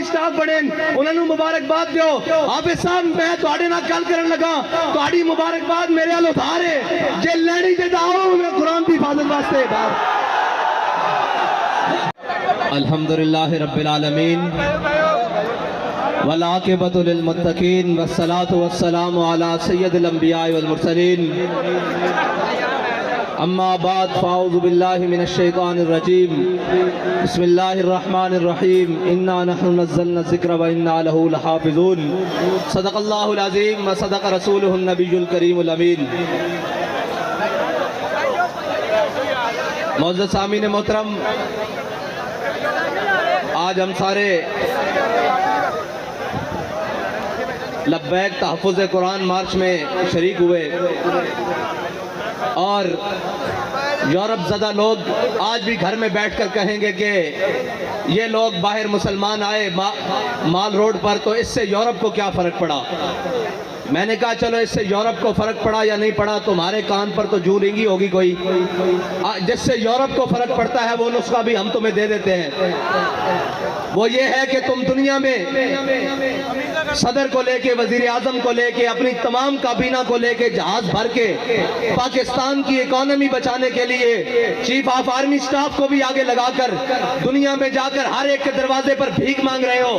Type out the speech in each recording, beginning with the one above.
Staff بڑے انہوں نے مبارکباد دیو حافظ صاحب میں تواڈے نال گل کرن لگا تواڈی مبارکباد میرے ال ادھار ہے جے لینی تے آؤ میں قرآن دی حفاظت واسطے الحمدللہ رب العالمین والعاقبۃ للمتقین والصلاة والسلام علی سید الانبیاء والمرسلین اما بعد فاعوذ باللہ من الشیطان الرجیم بسم اللہ الرحمن الرحیم انا نحن نزلنا الذکر وانا لہ لحافظون صدق اللہ العظیم وصدق رسولہ النبی الکریم الامین معزز سامعین محترم آج ہم سارے لبیک تحفظ قرآن مارچ میں شریک ہوئے اور یورپ زدہ لوگ آج بھی گھر میں بیٹھ کر کہیں گے کہ یہ لوگ باہر مسلمان آئے مال روڈ پر تو اس سے یورپ کو کیا فرق پڑا. میں نے کہا چلو اس سے یورپ کو فرق پڑا یا نہیں پڑا تمہارے کان پر تو جو رنگی ہوگی کوئی. جس سے یورپ کو فرق پڑتا ہے وہ نسخہ بھی ہم تمہیں دے دیتے ہیں. وہ یہ ہے کہ تم دنیا میں صدر کو لے کے وزیر اعظم کو لے کے اپنی تمام کابینہ کو لے کے جہاز بھر کے پاکستان کی اکانومی بچانے کے لیے چیف آف آرمی سٹاف کو بھی آگے لگا کر دنیا میں جا کر ہر ایک کے دروازے پر بھیک مانگ رہے ہو.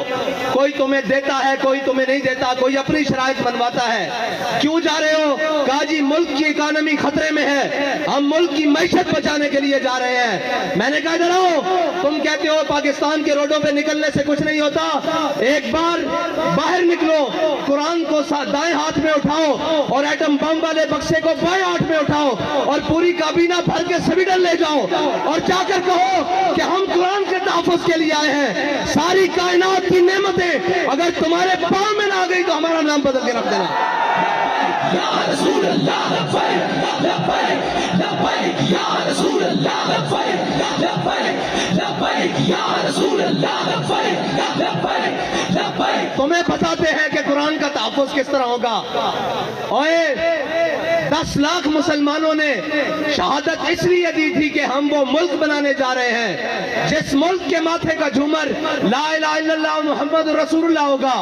کوئی تمہیں دیتا ہے کوئی تمہیں نہیں دیتا, کوئی اپنی شرائط بنواتا ہے. کیوں جا رہے ہو؟ کہا جی ملک کی اکانومی خطرے میں ہے, ہم ملک کی معیشت بچانے کے لیے جا رہے ہیں. میں نے کہا ادھر آؤ, تم کہتے ہو پاکستان کے روڈوں پہ نکلنے سے کچھ نہیں ہوتا, ایک بار باہر نکلو, قرآن کو دائیں ہاتھ میں اٹھاؤ اور ایٹم بم والے بکسے کو بائیں ہاتھ میں اٹھاؤ اور پوری کابینہ بھر کے سویڈن لے جاؤ اور جا کر کہو کہ ہم قرآن کے تحفظ کے لیے آئے ہیں. ساری کائنات کی نعمتیں اگر تمہارے پاؤں میں نہ آ گئی تو ہمارا نام بدل کے رکھ دینا. یا رسول اللہ لبیک لبیک لبیک یا رسول اللہ لبیک لبیک لبیک یا رسول اللہ لبیک لبیک لبیک. تمہیں بتاتے ہیں کہ قرآن کا تحفظ کس طرح ہوگا. اوئے 10 لاکھ مسلمانوں نے شہادت اس لیے دی تھی کہ ہم وہ ملک بنانے جا رہے ہیں جس ملک کے ماتھے کا جھومر لا الہ الا اللہ محمد رسول اللہ ہوگا.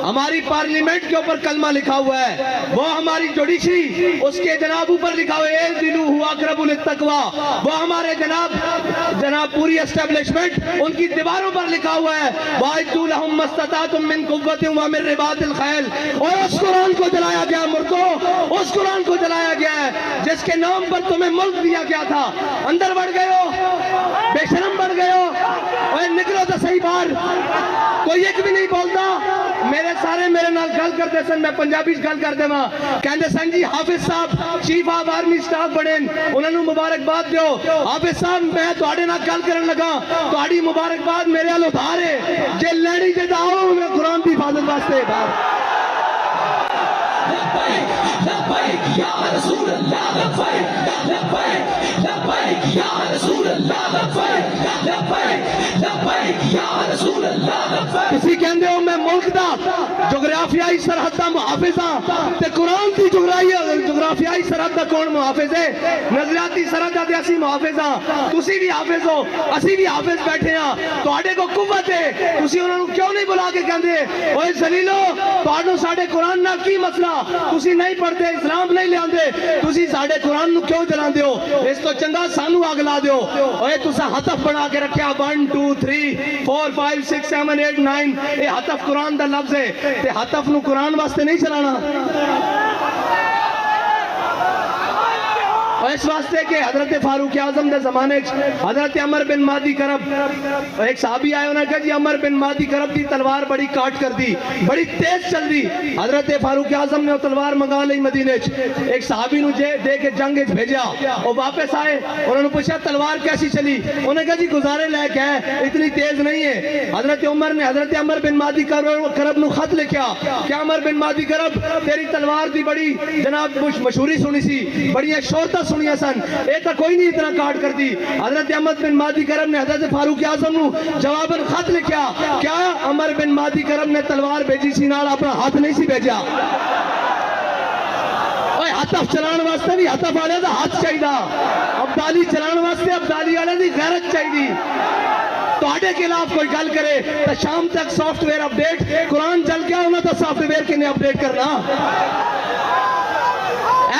ہماری پارلیمنٹ کے اوپر کلمہ لکھا ہوا ہے, وہ ہماری جوڈیشری اس کے جناب اوپر لکھا ہوا ہے اعدلوا هو اقرب للتقوی, وہ ہمارے جناب پوری اسٹیبلشمنٹ ان کی دیواروں پر لکھا ہوا ہے وَاعِدُّوا لَهُم مَّا اسْتَطَعْتُم مِّن قُوَّةٍ وَمِن رِّبَاطِ الْخَيْلِ. اور اس قرآن کو جلایا گیا مردوں, اس قرآن کو جلایا گیا ہے جس کے نام پر تمہیں ملک دیا گیا تھا. اندر بڑھ گئے ہو, بے شرم بڑھ گئے ہو. اوے نکلو تو صحیح باہر. کوئی ایک بھی نہیں بولتا. میرے نال گل کرتے سن, میں پنجابی گل کر دے ماں کہندے سن جی حافظ صاحب چیف آف آرمی سٹاف بڑے انہوں نے مبارکباد دیو حافظ صاحب میں تواڈے نال گل کرن لگا تواڈی مبارکباد میرے ال ادھار ہے جے لینی تے آؤ میں قرآن دی حفاظت واسطے. لبیک لبیک یا رسول اللہ لبیک لبیک لبیک یا رسول اللہ لبیک لبیک لبیک یا رسول اللہ لبیک. تسی کہندے ہو میں ملک دا جغرافیائی سرحد دا محافظ ہاں تے قرآن دی جغرافیائی سرحد دا کون محافظ ہے؟ نظریاتی سرحد دا اسی محافظ ہاں. تسی بھی حافظ ہو, اسی بھی حافظ بیٹھے ہاں. تواڈے کو قوت ہے, تسی انہاں نوں کیوں نہیں بلا کے کہندے اوے ذلیلو تواڈوں ساڈے قرآن نال کی مسئلہ, تسی نہیں پڑھتے, اسلام نہیں لے آندے, تسی ساڈے قرآن نو کیوں جلاندے ہو؟ اس تو چنگا سانو اگ لا دیو. اوے تساں ہتف بنا کے رکھیا 1 2 3 4 5 6 7 8 9 اے ہتف قرآن دا لفظ ہے تے ہتف نو قرآن واسطے نہیں چلانا. اس واسطے کہ حضرت فاروق اعظم دے زمانے حضرت عمر بن مادی کرب ایک صحابی آئے انہوں نے کہا جی عمر بن مادی کرب دی تلوار بڑی کاٹ کر دی, بڑی تیز چل دی. حضرت فاروق اعظم نے وہ تلوار منگا لی مدینے ایک صحابی نو دے کے جنگ بھیجا. وہ واپس آئے, انہوں نے پوچھا تلوار کیسی چلی؟ انہوں نے کہا جی گزارے لے کے ہے, اتنی تیز نہیں ہے. حضرت عمر نے حضرت عمر بن مادی کرب نو خط لکھا کہ عمر بن مادی کرب تیری تلوار دی بڑی جناب مشہوری سنی سی, بڑی شہرت سنیا سن, اے تا کوئی نہیں اتنا کاٹ کر دی. حضرت عمر بن مادی کرم نے حضرت فاروق اعظم نو جواباً خط لکھا کیا عمر بن مادی کرم نے تلوار بھیجی سی نال اپنا ہاتھ نہیں سی بھیجا. اوے ہتف چلان واسطے بھی ہتف والے دا ہاتھ چاہیے, ابدالی چلان واسطے ابدالی والے دی غیرت چاہیے. ਤੁਹਾਡੇ ਖਿਲਾਫ ਕੋਈ ਗੱਲ ਕਰੇ ਤਾਂ ਸ਼ਾਮ ਤੱਕ ਸੌਫਟਵੇਅਰ ਅਪਡੇਟ, ਕੁਰਾਨ ਚੱਲ ਗਿਆ ਉਹਨਾਂ ਦਾ ਸੌਫਟਵੇਅਰ ਕਿਨੇ ਅਪਡੇਟ ਕਰਨਾ।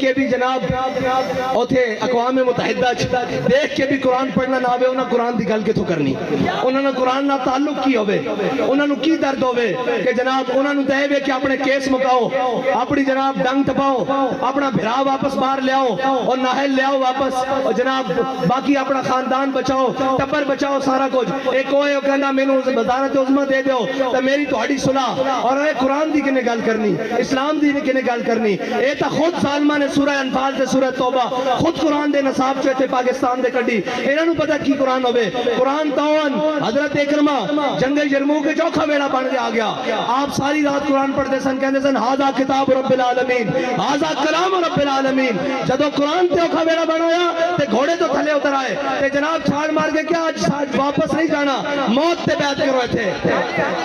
کے بھی جناب اوتھے اقوام متحدہ دیکھ کے بھی قرآن پڑھنا نہ آوے انہاں قرآن دی گل کتھوں کرنی انہاں نے قرآن نہ تعلق کی ہوئے انہاں نو کی درد ہوئے کہ جناب انہاں نو دے وے کہ اپنے کیس مکاؤ اپنی جناب ڈنگ ٹپاؤ اپنا بھرا واپس باہر لے آؤ اور ناہل لے آؤ واپس اور جناب باقی اپنا خاندان بچاؤ ٹبر بچاؤ سارا کچھ ایک کوئی کہنا مینوں وزارت عظمیٰ دے دیو تے میری تہاڈی صلح اور اے قرآن دی کنے گل کرنی اسلام دی کنے گل کرنی اے تا خود ظالمہ نے سورہ انفال تے سورہ توبہ خود قرآن دے نصاب چوے تے پاکستان دے کڈی انہاں نوں پتہ کی قرآن ہوے قرآن تاون حضرت اکرمہ جنگ یرموک کے چوکھا ویڑا بن کے آ گیا آپ ساری رات قرآن پڑھتے سن کہندے سن ھذا کتاب رب العالمین ھذا کلام رب العالمین جدو قرآن تے اوکھا ویڑا بنایا تے گھوڑے تو تھلے اتر آئے تے جناب چھاڑ مار کے کیا آج واپس نہیں جانا موت تے بیعت کرو تھے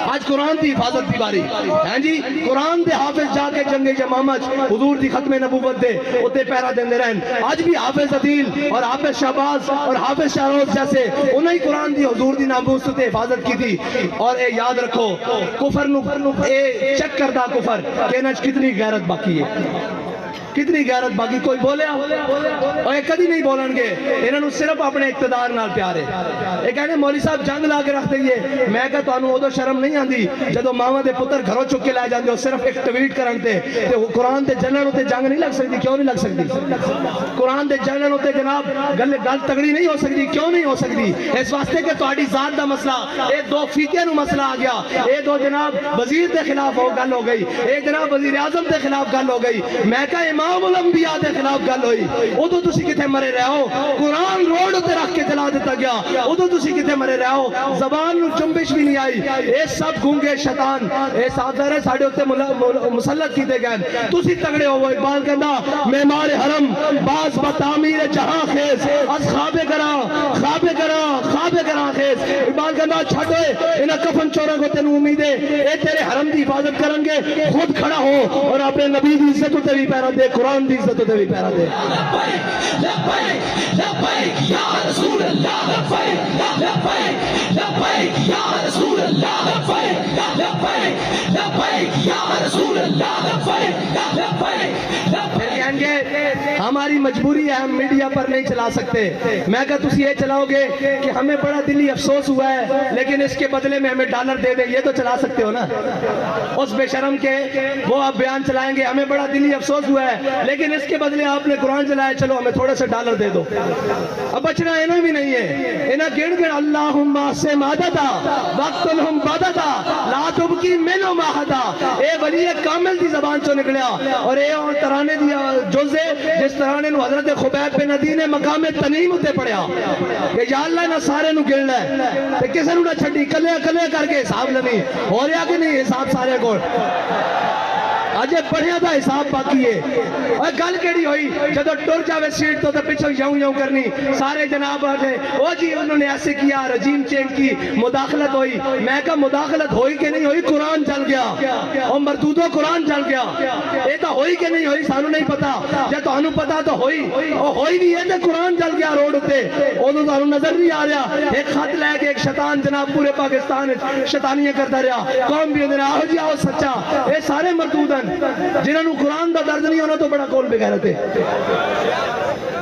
آج قرآن دی حفاظت دی باری ہیں جی قرآن دے حافظ جا کے جنگ یمامہ حضور دی ختم نبوت دے اتے پیرا دیندے رہن آج بھی حافظ عدیل اور حافظ شہباز اور حافظ شاروز جیسے انہیں قرآن دی حضور دی ناموس تے حفاظت کی تھی اور اے یاد رکھو کفر نو اے چیک کردہ کفر کہ انہاں کتنی غیرت باقی ہے کتنی غیرت باقی کوئی بولیا اور ایک کدی نہیں بولن گے انہوں نے صرف اپنے اقتدار نال پیار ہے ایک کہنے مولوی صاحب جنگ لا کے رکھ دئیے میں کہا تو انہوں ادھو شرم نہیں آندی جدو ماما دے پتر گھروں چک کے لائے جاندے ہو صرف ایک ٹویٹ کرنتے قرآن دے جنن ہوتے جنگ نہیں لگ سکتی کیوں نہیں لگ سکتی قرآن دے جنن ہوتے جناب گل تگڑی نہیں ہو سکتی کیوں نہیں ہو سکتی اس واسطے کہ تہاڈی ذات دا مسئلہ اے دو فیتیاں نو مسئلہ آ گیا اے دو جناب وزیر دے خلاف ہو گل ہو گئی اے جناب وزیر اعظم دے خلاف گل ہو گئی میں کہا امام الانبیاء دے خلاف گل ہوئی ادو تسی کتے مرے رہو قرآن روڈ تے رکھ کے جلا دیتا گیا ادو تسی کتے مرے رہو زبان نو چنبش بھی نہیں آئی اے سب گونگے شیطان اے سادر ہے ساڑھے ہوتے مسلط کیتے گئے تسی تگڑے ہو اقبال کہندا معمار حرم باز بتعمیر جہاں خیز از خواب گراں خیز اقبال کہندا چھٹوئے انہا کفن چورا کو تینو امید ہے اے تیرے حرم دی حفاظت کرن گے خود کھڑا ہو اور اپنے نبی دی عزت تے بھی پیرا دے قرآن دی عزت تے بھی پیرا دے لبیک لبیک لبیک یا رسول اللہ لبیک لبیک لبیک یا رسول اللہ لبیک لبیک لبیک یا رسول اللہ لبیک لبیک پھر کہیں گے ہماری مجبوری ہے ہم میڈیا پر نہیں چلا سکتے میں کہا تسی یہ چلاؤ گے کہ ہمیں بڑا دلی افسوس ہوا ہے لیکن اس کے بدلے میں ہمیں ڈالر دے دیں یہ تو چلا سکتے ہو نا اس بے شرم کے وہ آپ بیان چلائیں گے ہمیں بڑا دلی افسوس ہوا ہے لیکن اس کے بدلے آپ نے قرآن چلایا چلو ہمیں تھوڑے سے ڈالر دے دو اب بچنا انہیں بھی نہیں ہے انہیں گڑ گڑ اللہم سے مادتا وقتنہم بادتا لا تبکی منو ماہتا اے ولی کامل دی زبان چو نکلیا اور اے ترانے دی جوزے جس ترانے نو حضرت خبیب بن عدی نے مقام تنیم ہوتے پڑھیا کہ یا اللہ نہ سارے نو گلنا ہے کہ کسے نو نہ چھڑی کلے کلے کر کے حساب لنی ہو رہا کہ نہیں حساب سارے کو آجے پڑھیا تھا حساب باقی ہے اور گل کیڑی ہوئی جدو ٹر جاوے سیٹ تو پچھو یوں یوں کرنی سارے جناب آگے او جی انہوں نے ایسے کیا رجیم چینج کی مداخلت ہوئی میں کہا مداخلت ہوئی کہ نہیں ہوئی قرآن چل گیا اور مردودوں قرآن چل گیا اے تو ہوئی کہ نہیں ہوئی سانو نہیں پتا جب تو انہوں پتا تو ہوئی اور ہوئی بھی ہے تو قرآن چل گیا روڈ ہوتے انہوں تو انہوں نظر نہیں آ رہا ایک خط لے کے ایک شیطان جناب پورے پاکستان شیطانیاں کرتا رہا قوم بھی انہوں نے آہو جی آہو سچا اے سارے مردود جنہوں نے قرآن دا درد نہیں ہونا تو بڑا کول بغیرت ہے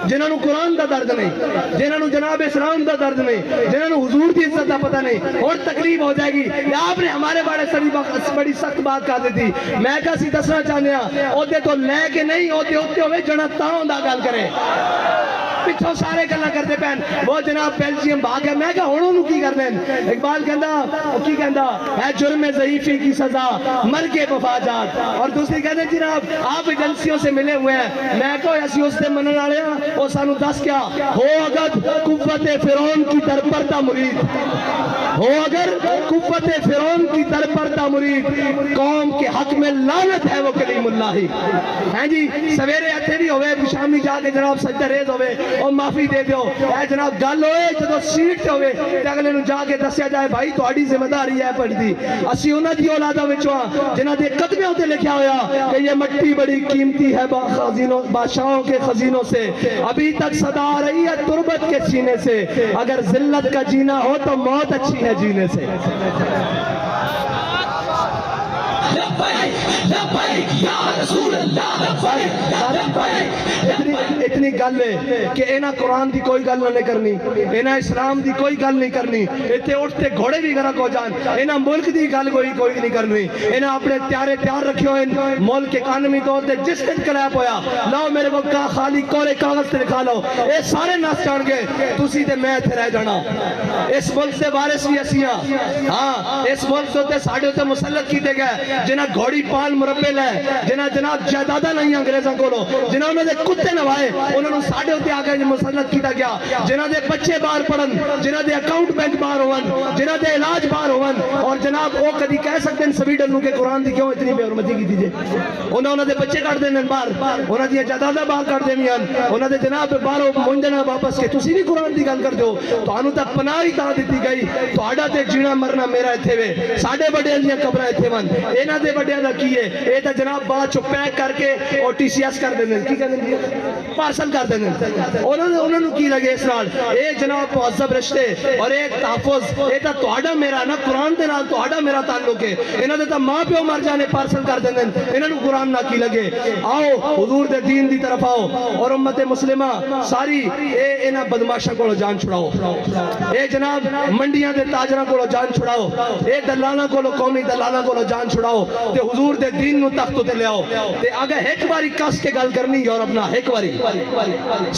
جنہوں نے قرآن دا درد نہیں جنہوں نے جناب اسلام دا درد نہیں جنہوں نے حضور کی عزت دا پتہ نہیں اور تکلیف ہو جائے گی یا آپ نے ہمارے بڑی سخت بات کہا دی تھی میں کہا سی دسنا چاہنے ہیں اوتے تو لے کے نہیں ہوتے ہوئے جنہ تاؤں دا گل کریں پچھو سارے گلہ کرتے پہن وہ جناب بیلجیم بھاگ ہے میں کہا ہونوں نو کی کرنے اقبال کہندا ہے جرم ضعیفی کی سزا مر کے مفاجات اور دوسری کہتے ہیں جناب آپ ایجنسیوں سے ملے ہوئے ہیں میں کہا ایسی اس سے منن آ رہے ہیں وہ سانو دس کیا ہو اگر قوت فرعون کی درپردہ مرید ہو اگر قوت فرعون کی درپردہ مرید قوم کے حق میں لعنت ہے وہ کلیم اللہ ہی ہیں جی سویرے اتھے بھی ہوئے شامی جا کے جناب سجدہ ریز ہوئے اور معافی دے دیو اے جناب گل ہوئے جدو سیٹ ہوئے تے اگلے نو جا کے دسیا جائے بھائی تہاڈی ذمہ داری ہے پڑھ دی اسی انہاں دی اولاداں وچوں جنہاں دے قدمے تے لکھیا ہویا کہ یہ مٹی بڑی قیمتی ہے خزینوں بادشاہوں کے خزینوں سے ابھی تک صدا آ رہی ہے تربت کے سینے سے اگر ذلت کا جینا ہو تو موت اچھی ہے جینے سے لبیک لبیک اتنی گل ہے کہ انہاں قرآن دی کوئی گل نہ کرنی, انہاں اسلام دی کوئی گل نہیں کرنی, اتنے اٹھتے گھوڑے بھی غرق ہو جان, انہاں ملک دی گل کوئی نہیں کرنی, انہاں اپنے تیار رکھے ہوئے ملک اکانومی طور تے جس دن کلیپ ہویا لاؤ میرے کو خالی کورے کاغذ تے لکھا لو, اے سارے نس جان گے, تسی تے میں اتنے رہ جانا. اس ملک سے وارث بھی اسیاں, ہاں اس ملک سے ساڑھے ہوتے مسلط کیتے گئے جنہاں گھوڑی پال مربے لے, جنہاں جناب جائیدادہ نہیں انگریزاں کولو, جنہاں انہوں نے کتے نوائے انہوں نے ساڑھے ہوتے آگے مسلط کیتا گیا, جنہاں دے بچے باہر پڑھن, جنہاں دے اکاؤنٹ بینک باہر ہون, جنہاں دے علاج باہر ہون, اور جناب وہ کدی کہہ سکتے ہیں سویڈن نو کہ قرآن دی کیوں اتنی بے حرمتی کی دیجئے, انہوں دے بچے کٹ دینے باہر, انہوں دے جائیداداں باہر کٹ دینے, انہوں دے جناب باہر منجنا واپس کے تسی بھی قرآن دی گل کر دو, تو انہوں تک پناہ ہی تا دیتی گئی, تو آڈا تے جینا مرنا میرا اتھے وے, ساڑھے بڑے دیاں قبرہ اتھے ون, اینا دے بڑے دا کیے, اے تا جناب بعد چو پیک کر کے اور ٹی سی ایس کر دینے, کی کر دینے پارسل کر دینے, انہوں نے کی لگے اس نال, اے جناب معذب رشتے اور ایک تحفظ, اے تا توڑا میرا نا قرآن دے نال توڑا میرا تعلق ہے, انہوں نے تا ماں پیو مر جانے پارسل کر دینے, انہوں نے قرآن نہ کی لگے. آؤ حضور دے دین دی طرف آؤ اور امت مسلمہ ساری اے انہاں بدماشاں کو جان چھڑاؤ, اے جناب منڈیاں دے تاجراں کو جان چھڑاؤ, اے دلالاں کو قومی دلالاں کو جان چھڑاؤ, تے حضور دے دین نو تخت تے لے آؤ, تے اگر ایک باری کس کے گل کرنی یورپ نہ, ایک باری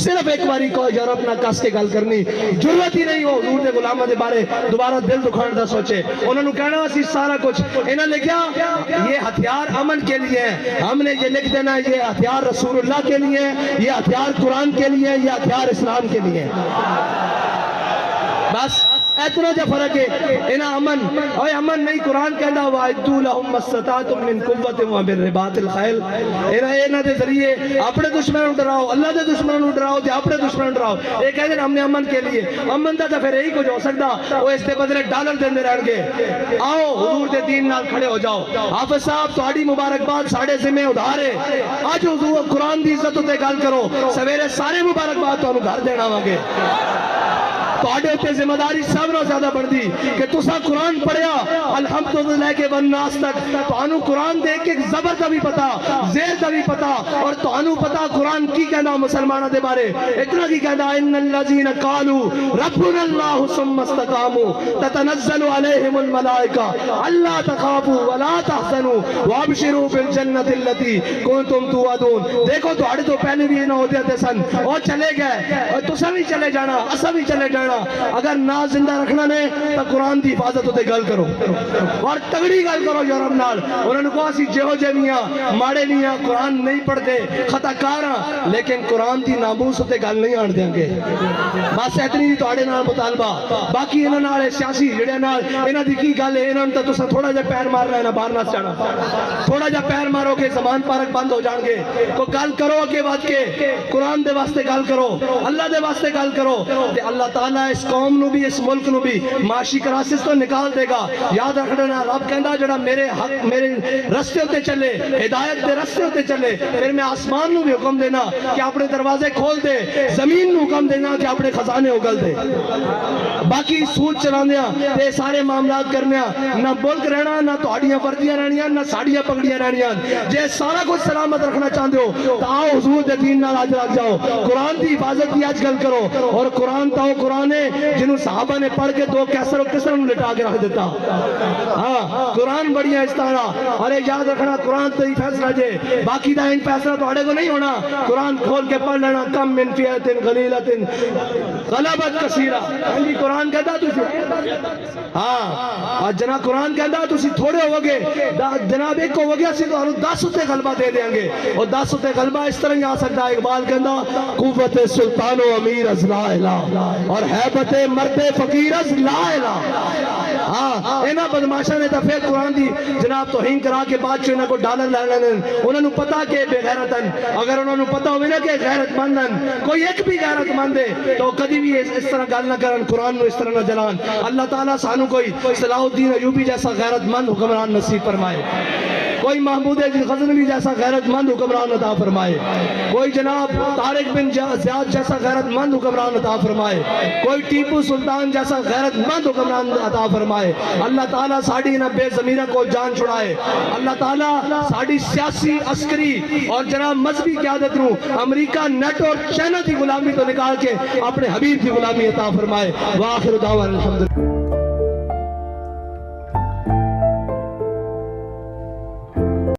صرف ایک باری کو یورپ نہ کس کے گل کرنی, ضرورت ہی نہیں ہو حضور دے غلاماں دے بارے دوبارہ دل دکھان دا سوچے, انہوں نے کہنا اسی سارا کچھ انہوں نے کیا, یہ ہتھیار امن کے لیے ہیں, ہم نے یہ لکھ دینا یہ ہتھیار رسول اللہ کے لیے, یہ ہتھیار قرآن کے لیے, یہ ہتھیار اسلام کے لیے, بس اتنا جا فرق ہے. انہا امن, اوہ امن نہیں, قرآن کہنا وَعِدُّوا لَهُمْ مَا اسْتَطَعْتُم مِّن قُوَّةٍ وَمِن رِّبَاطِ الْخَيْلِ, انہا دے ذریعے اپنے دشمنوں ڈراؤ, اللہ دے دشمنوں ڈراؤ, دے اپنے دشمنوں ڈراؤ, ایک کہتے ہیں ہم نے امن کے لیے, امن دا پھر یہی کچھ ہو سکتا, وہ اس دے بدلے ڈالر دیندے رہن گے. آؤ حضور دے دین نال کھڑے ہو جاؤ, حافظ صاحب تہاڈی مبارکباد ساڑھے ذمہ ادھار ہے, آج حضور قرآن دی عزت تے گل کرو, سویرے سارے مبارکباد تو گھر دینا وانگے, تواڈے تے ذمہ داری سب نال زیادہ بڑھدی کہ تساں قرآن پڑھیا الحمدللہ کے والناس تک, تانوں قرآن دے کے زبر دا بھی پتا, زیر دا بھی پتا, اور تانوں پتا قرآن کی کہنا مسلمانوں دے بارے, اتنا کی کہنا ان الذین قالوا ربنا اللہ ثم استقاموا تتنزل علیہم الملائکہ الا تخافوا ولا تحزنوا وابشروا بالجنۃ التي کنتم توعدون. دیکھو تواڈے تو پہلے بھی نہ ہوتے تھے سن, اور چلے گئے, اور تساں بھی چلے جانا, اساں بھی چلے جانا, اگر نہ زندہ رکھنا نے تو قرآن دی حفاظت ہوتے گل کرو اور تگڑی گل کرو یورپ نال. انہوں نے کہا سی جہو جے میاں ماڑے میاں قرآن نہیں پڑھتے خطا کاراں, لیکن قرآن دی ناموس ہوتے گل نہیں آن دیں گے. بس اتنی دی تواڈے نال مطالبہ, باقی انہاں نال سیاسی جڑے نال انہاں دی کی گل ہے, انہاں تے تساں تھوڑا جا پیر مارنا ہے نا باہر نہ جانا, تھوڑا جا پیر مارو گے زبان پارک بند ہو جان گے, تو گل کرو اگے ود کے قرآن دے واسطے گل کرو, اللہ دے واسطے گل کرو, تے اللہ تعالیٰ اس قوم نو بھی اس ملک نو بھی معاشی کراسس تو نکال دے گا. یاد رکھنا رب کہندا جڑا میرے حق میرے رستے ہوتے چلے, ہدایت دے رستے ہوتے چلے, پھر میں آسمان نو بھی حکم دینا کہ اپنے دروازے کھول دے, زمین نو حکم دینا کہ اپنے خزانے اگل دے. باقی سود چلاندیاں تے سارے معاملات کرنیاں, نہ ملک رہنا, نہ تہاڈیاں وردیاں رہنیاں, نہ ساڑیاں پگڑیاں رہنیاں. جے سارا کچھ سلامت رکھنا چاہتے ہو تو آؤ حضور دے دین نال آج لگ جاؤ, قرآن دی حفاظت کی آج گل کرو. اور قرآن تاؤ قرآن ہے جنہوں صحابہ نے پڑھ کے 2 کیسر و کسر میں لٹا کے رکھ دیتا. ہاں قرآن بڑی ہے اس طرح, ارے یاد رکھنا قرآن تو ہی فیصلہ جے, باقی دا ان فیصلہ تو اڑے کو نہیں ہونا. قرآن کھول کے پڑھ لینا, کم من فیعت غلیلۃ غلبت کثیرہ, قرآن کہتا تجھے, ہاں جناب قرآن کہتا تسی تھوڑے ہو گے, جناب ایک ہو گیا سی تو 10 اتے غلبہ دے دیں گے, اور 10 اتے غلبہ اس طرح ہی آ سکتا ہے. اقبال کہتا قوت سلطان و امیر از لا الہ اور حیبت مرد فقیر از لا الہ. ہاں اینا بدماشا نے دفعہ قرآن دی جناب توہین کرا کے بعد چو انہوں کو ڈالر لے لینے, انہوں نے پتا کہ بے غیرتن, اگر انہوں نے پتا ہوئے نا کہ غیرت مندن, کوئی ایک بھی غیرت مند ہے تو کدی بھی اس طرح گل نہ کرن, قرآن نو اس طرح نہ جلان. اللہ تعالیٰ سانو کوئی صلاح الدین ایوبی جیسا غیرت مند حکمران نصیب فرمائے. کوئی محمود غزنوی جیسا غیرت مند حکمران عطا فرمائے, کوئی جناب طارق بن زیاد جیسا غیرت مند حکمران عطا فرمائے, کوئی ٹیپو سلطان جیسا غیرت مند حکمران عطا فرمائے. اللہ تعالیٰ ساڑی نہ بے ضمیرہ کو جان چھڑائے. اللہ تعالیٰ ساڑی سیاسی عسکری اور جناب مذہبی قیادت نو امریکہ نیٹ اور چائنا کی غلامی تو نکال کے اپنے حبیب کی غلامی عطا فرمائے. وآخر دعوانا الحمدللہ.